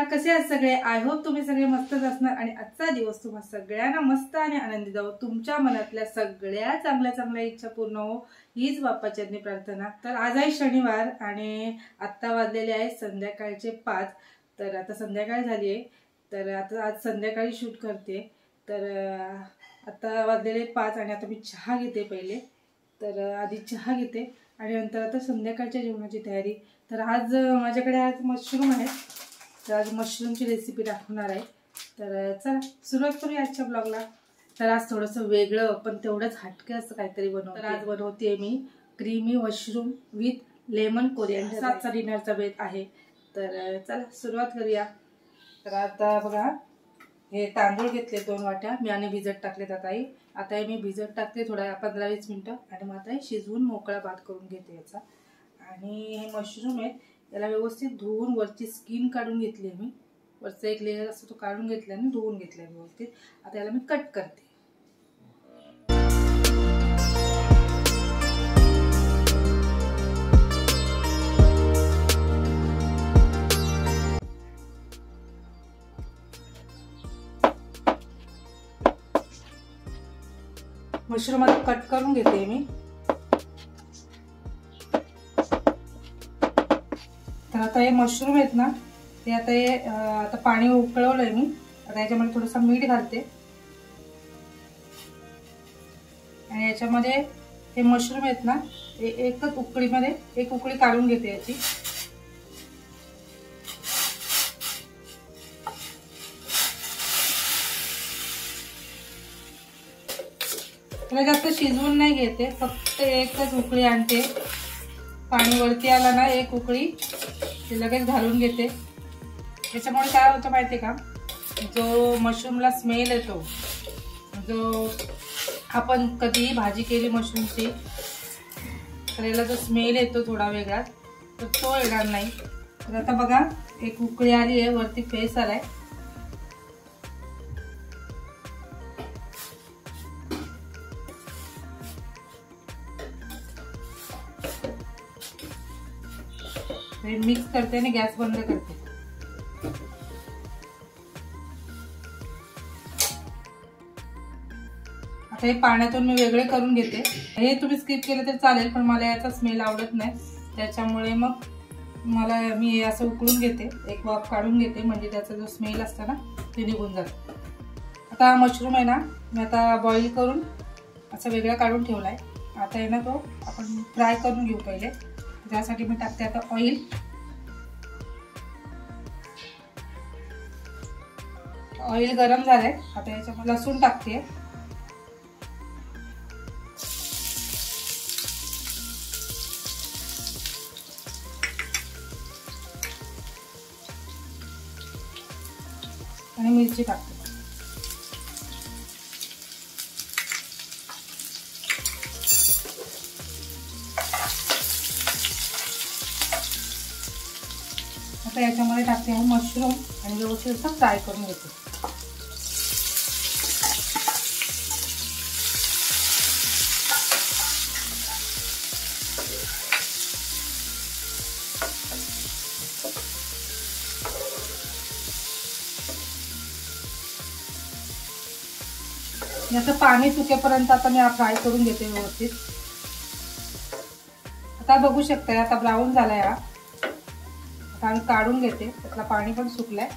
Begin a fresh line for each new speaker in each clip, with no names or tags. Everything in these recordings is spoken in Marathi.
नमस्कार, कसे आहात सगळे? आय होप तुम्ही सगळे मस्तच असणार आणि आजचा दिवस तुम्हा सगळ्यांना मस्त आणि आनंदी जावो. तुमच्या मनातल्या सगळ्या चांगल्या इच्छा पूर्ण हो हीच बाप्पाची प्रार्थना. तर आज आहे शनिवार आणि आता वाजलेले आहे संध्याकाळचे 5. तर आता संध्याकाळ झाली आहे. तर आता आज संध्याकाळी शूट करते. तर आता वाजलेले 5 आणि आता मी चहा घेते पहिले. तर आधी चहा घेते आणि नंतर आता संध्याकाळच्या जेवणाची तयारी. तर आज माझ्याकडे आज मशरूम आहे. तर आज मशरूमची रेसिपी दाखवणार आहे. तर चला सुरुवात करूया आजच्या ब्लॉगला. तर आज थोडंसं वेगळं पण तेवढंच हटके असं काहीतरी बनवते. तर आज बनवते मी क्रीमी मशरूम विथ लेमन कोरिअँडर. आजचा डिनरचा बेत आहे. तर चला सुरुवात करूया. तर आता बघा हे तांदूळ घेतले 2 वाट्या मी आणि भिजत टाकलेत. आता हे मी भिजत टाकते थोडा 15-20 मिनिटं आणि मग आता हे शिजवून मोकळा भात करून घेते याचा. आणि हे मशरूम आहेत याला व्यवस्थित धुवून वरची स्किन काढून घेतली आहे मी. वरचा एक लेयर असतो तो काढून घेतला आणि धुवून घेतला व्यवस्थित. आता याला मी कट करते. मशरूम आता कट करून घेते मी. तर आता हे मशरूम आहेत ना ते आता पाणी उकळवलंय मी. आता याच्यामध्ये थोडंसं मीठ घालते आणि याच्यामध्ये हे मशरूम आहेत ना एकच उकळीमध्ये एक उकळी काढून घेते याची. त्याला जास्त शिजवून नाही घेते, फक्त एकच उकळी आणते. पाणी वरती आला ना एक उकळी ते लगेच घालून घेते. त्याच्यामुळे काय होतं माहिती का, जो मशरूमला स्मेल येतो, जो आपण कधीही भाजी केली मशरूमची तर याला जो स्मेल येतो थोडा वेगळा तर तो येणार नाही. तर आता बघा एक उकळी आली आहे, वरती फेस आलाय. मिक्स करते आणि गॅस बंद करते. आता हे पाण्यातून मी वेगळे करून घेते. हे तुम्ही स्किप केलं तर चालेल पण मला याचा स्मेल आवडत नाही. त्याच्यामुळे मग मी हे असं उकळून घेते, एक वाफ काढून घेते म्हणजे त्याचा जो स्मेल असतो ना ते निघून जातो. आता मशरूम आहे ना मी आता बॉईल करून असं वेगळा काढून ठेवलाय. आता आहे ना तो आपण फ्राय करून घेऊ पहिले. त्यासाठी मी टाकते आता ऑइल. ऑइल गरम झालंय. आता याच्यामध्ये लसूण टाकते आणि मिरची टाकते. आता याच्यामध्ये टाकते आहे मशरूम आणि व्यवस्थित असं फ्राय करून घेते. याचं पाणी सुकेपर्यंत आता मी फ्राय करून घेते व्यवस्थित. आता बघू शकता आता ब्राऊन झालाय हा. आता आम्ही काढून घेते, त्यातलं पाणी पण सुकलंय.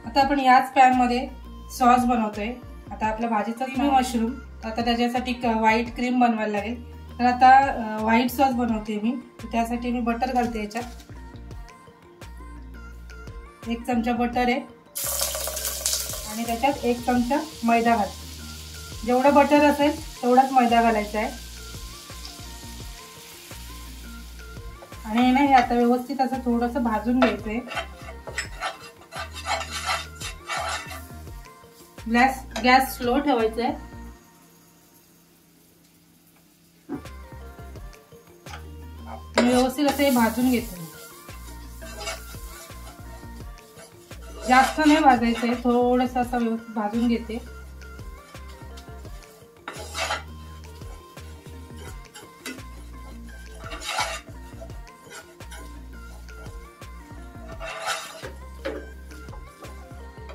आता आपण याच पॅन मध्ये सॉस बनवतोय. आता आपल्या भाजीचा मशरूम. आता त्याच्यासाठी व्हाईट क्रीम बनवायला लागेल. तर आता व्हाईट सॉस बनवते मी. त्यासाठी मी बटर घालते याच्यात. 1 चमचा बटर आहे आणि त्याच्यात 1 चमचा मैदा घालते. जेवढं बटर असेल तेवढाच मैदा घालायचा आहे. आणि ना हे आता व्यवस्थित असं थोडंसं भाजून घ्यायचंय. गॅस स्लो ठेवायचा आहे. व्यवस्थित असं हे भाजून घेते. जास्त नाही भाजायचंय, थोडंसं असं व्यवस्थित भाजून घेते.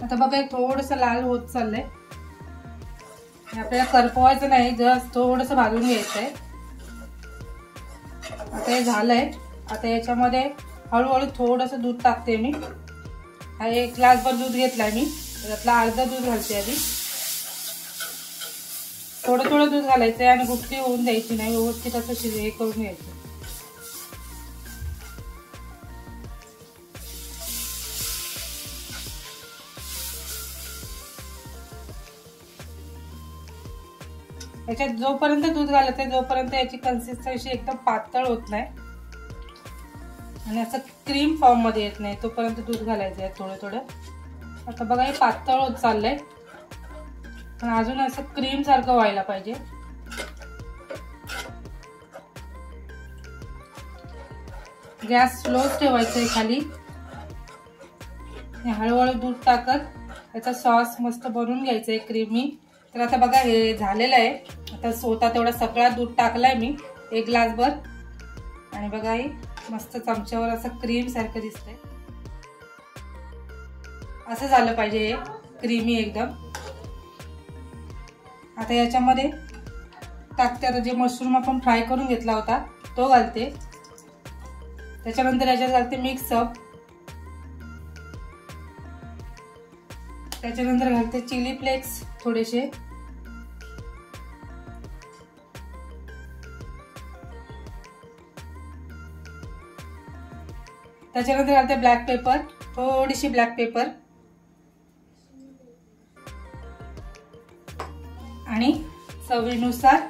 आता बघा थोडस लाल होत चाललंय. आपल्याला करपवायचं नाही, जस्ट थोडस भाजून घ्यायचंय. आता हे झालंय. आता याच्यामध्ये हळूहळू थोडस दूध टाकते मी. हा 1 ग्लासभर दूध घेतलाय मी, त्यातला अर्धा दूध घालते आधी. थोडं थोडं दूध घालायचंय आणि गुठली होऊन द्यायची नाही, व्यवस्थित असं हे करून घ्यायचं. याच्यात जोपर्यंत दूध घालत आहे जोपर्यंत याची कन्सिस्टन्सी एकदम पातळ होत नाही आणि असं क्रीम फॉर्म मध्ये येत नाही तोपर्यंत दूध घालायचं आहे थोडं थोडं. आता बघा हे पातळ होत चाललंय, पण अजून असं क्रीम सारखं व्हायला पाहिजे. गॅस स्लो ठेवायचा आहे खाली. हळूहळू दूध टाकत याचा सॉस मस्त बनवून घ्यायचा आहे क्रीमी. तर आता बघा हे झालेलं आहे. आता स्वतः तेवढा सगळा दूध टाकलाय मी 1 ग्लासभर आणि बघा हे मस्त चमच्यावर असं क्रीम सारखं दिसतंय. असं झालं पाहिजे हे क्रीमी एकदम. आता याच्यामध्ये टाकते, आता जे मशरूम आपण फ्राय करून घेतला होता तो घालते. त्याच्यानंतर याच्यात घालते मिक्सअप. त्याच्यानंतर घालते चिली फ्लेक्स थोडेसे. त्याच्यानंतर घालते ब्लॅक पेपर, थोडीशी ब्लॅक पेपर आणि चवीनुसार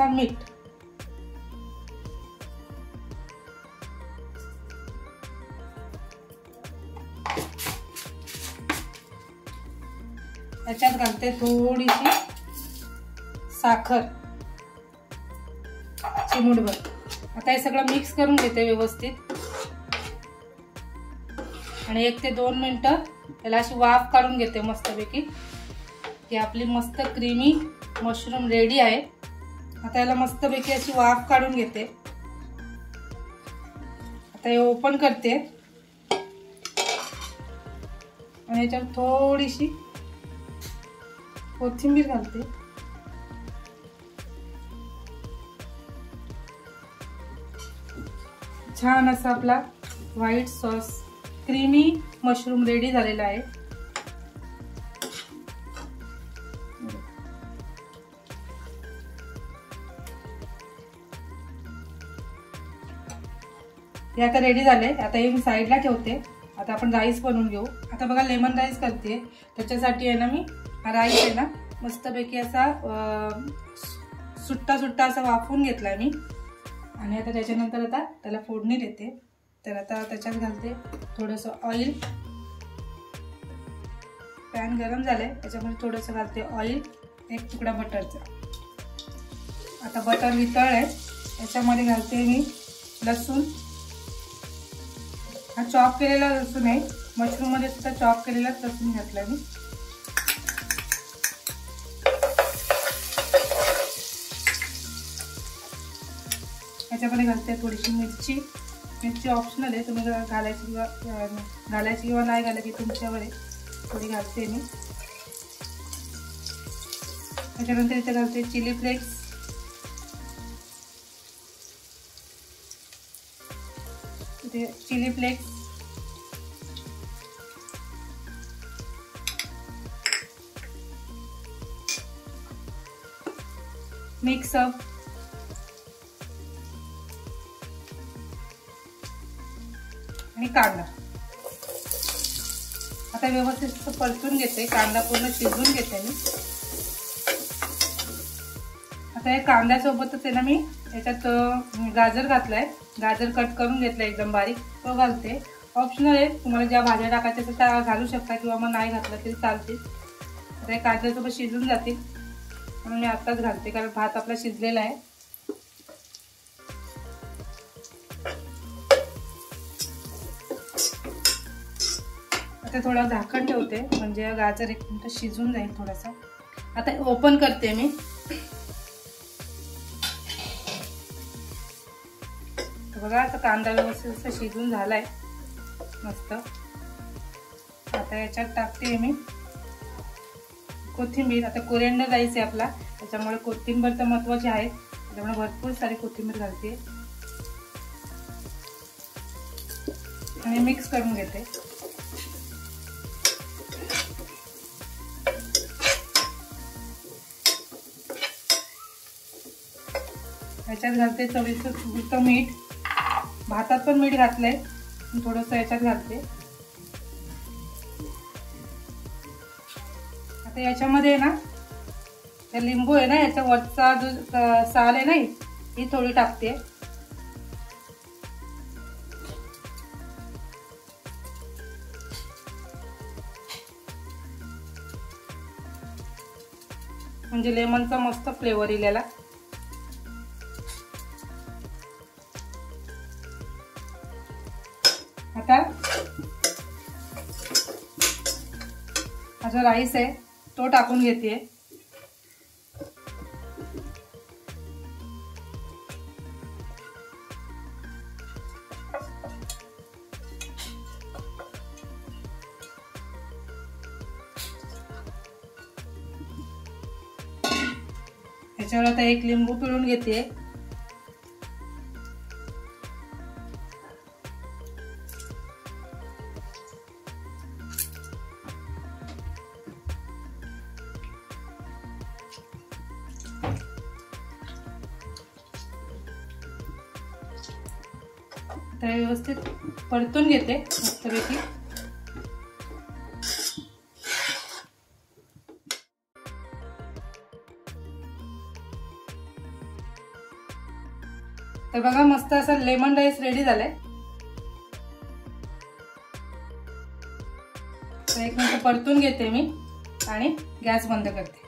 मीठ. त्याच्यात घालते थोडीशी साखर, चिमूटभर. आता हे सगळं मिक्स करून घेते व्यवस्थित आणि 1 ते 2 मिनिटं याला अशी वाफ काढून घेते मस्तपैकी. ही आपली मस्त क्रीमी मशरूम रेडी आहे. आता याला मस्तपैकी अशी वाफ काढून घेते. आता हे ओपन करते आणि याच्यावर थोडीशी कोथिंबीर घालते. छान असा आपला white sauce creamy mushroom ready झालेला आहे. हे आता रेडी झाले. आता हे मी साईडला ठेवते. आता आपण राईस बनवून घेऊ. आता बघा लेमन राईस करते. त्याच्यासाठी आहे ना मी हा राईस आहे ना मस्तपैकी असा सुट्टा सुट्टा असा वाफवून घेतलाय मी. आणि आता त्याच्यानंतर आता त्याला फोडणी देते. तर आता त्याच्यात घालते थोडंसं ऑइल. पॅन गरम झालंय, त्याच्यामध्ये थोडंसं घालते ऑइल, 1 तुकडा बटरचा. आता बटर वितळलंय, याच्यामध्ये घालते मी लसूण. हा चॉप केलेला लसूण आहे. मशरूम मध्ये सुद्धा चॉप केलेलाच लसूण घातलाय मी. याच्यामध्ये घालते थोडीशी मिरची. मिरची ऑप्शनल आहे, तुम्ही घालायची किंवा नाही घालायची तुमच्यावर आहे. थोडी घालते मी. त्याच्यानंतर इथे घालते चिली फ्लेक्स. इथे चिली फ्लेक्स, मिक्सअप, आणि कांदा. आता व्यवस्थित परतून घेते. कांदा पूर्ण शिजवून घेते मी. आता या कांद्यासोबतच आहे ना मी याच्यात गाजर घातलाय. गाजर कट करून घेतलाय एकदम बारीक, तो घालते. ऑप्शनल आहे, तुम्हाला ज्या भाज्या टाकायच्या त्या घालू शकता किंवा मग नाही घातलं तरी चालते. आता या कांद्यासोबत शिजून जातील म्हणून मी आत्ताच घालते, कारण भात आपला शिजलेला आहे. आता थोडा झाकण ठेवते म्हणजे गाजर 1 मिनिट शिजून जाईल थोडासा. आता ओपन करते मी. बघा आता कांदा व्यवस्थित शिजून झालाय मस्त. आता याच्यात टाकते मी कोथिंबीर. आता कोरिअँडर राईस आहे आपला, त्याच्यामुळे कोथिंबीर तर महत्त्वाची आहे, त्याच्यामुळे भरपूर सारी कोथिंबीर घालते आणि मिक्स करून घेते. याच्यात घालते चवीचं मीठ. भातात पण मीठ घातलंय, थोडंसं याच्यात घालते. आता याच्यामध्ये ना लिंबू आहे ना, याचा वरचा जो साल आहे ना ही थोडी टाकते. म्हणजे लेमनचा मस्त फ्लेवर येईल याला. आता हा जो राईस आहे तो टाकून घेते. याच्यावर आता एक लिंबू पिळून घेते. तर व्यवस्थित परतून घेते मस्तपैकी. तर बघा मस्त असा लेमन राईस रेडी झालाय. तर एक मिनिट परतून घेते मी आणि गॅस बंद करते.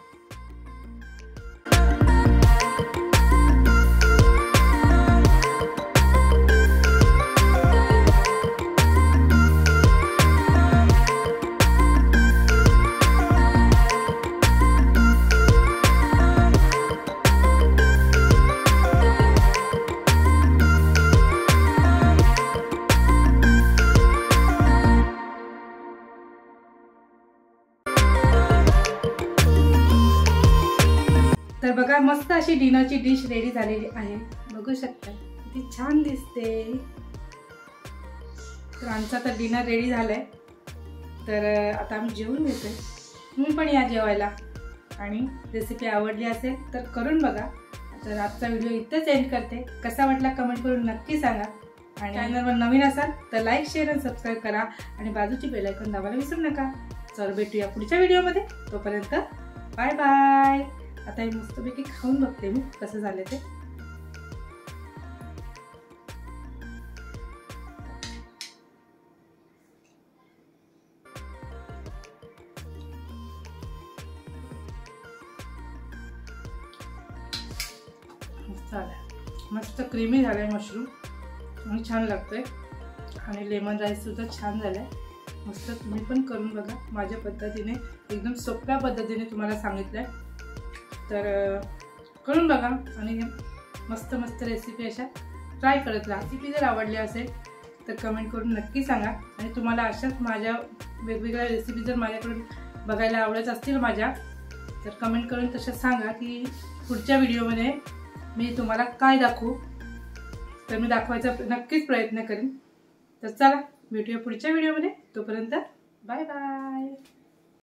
तर बघा मस्त अशी डिनरची डिश रेडी झालेली आहे. बघू शकता किती छान दिसते. तर आमचा तर डिनर रेडी झालाय. तर आता आम्ही जेवून घेतोय. तुम्ही पण या जेवायला आणि रेसिपी आवडली असेल तर करून बघा. तर आजचा व्हिडिओ इथेच एंड करते. कसा वाटला कमेंट करून नक्की सांगा. आणि चॅनलवर नवीन असाल तर लाईक शेअर आणि सबस्क्राईब करा आणि बाजूची बेल आयकॉन दाबायला विसरू नका. चल भेटूया पुढच्या व्हिडिओमध्ये. तोपर्यंत बाय बाय. आता हे मस्तपैकी खाऊन बघते मी कसं झालं ते. मस्त झालंय, मस्त क्रीमी झालाय मशरूम आणि छान लागतोय. आणि लेमन राईस सुद्धा छान झालाय. मस्त तुम्ही पण करून बघा माझ्या पद्धतीने, एकदम सोप्या पद्धतीने तुम्हाला सांगितलंय. तर करून बघा आणि मस्त मस्त रेसिपी अशा ट्राय करत राहा. रेसिपी जर आवडली असेल तर कमेंट करून नक्की सांगा. आणि तुम्हाला अशाच माझ्या वेगवेगळ्या रेसिपी जर माझ्याकडून बघायला आवडत असतील माझ्या, तर कमेंट करून तसं सांगा की पुढच्या व्हिडिओमध्ये मी तुम्हाला काय दाखवू. तर मी दाखवायचा नक्कीच प्रयत्न करेन. तर चला भेटूया पुढच्या व्हिडिओमध्ये. तोपर्यंत बाय बाय.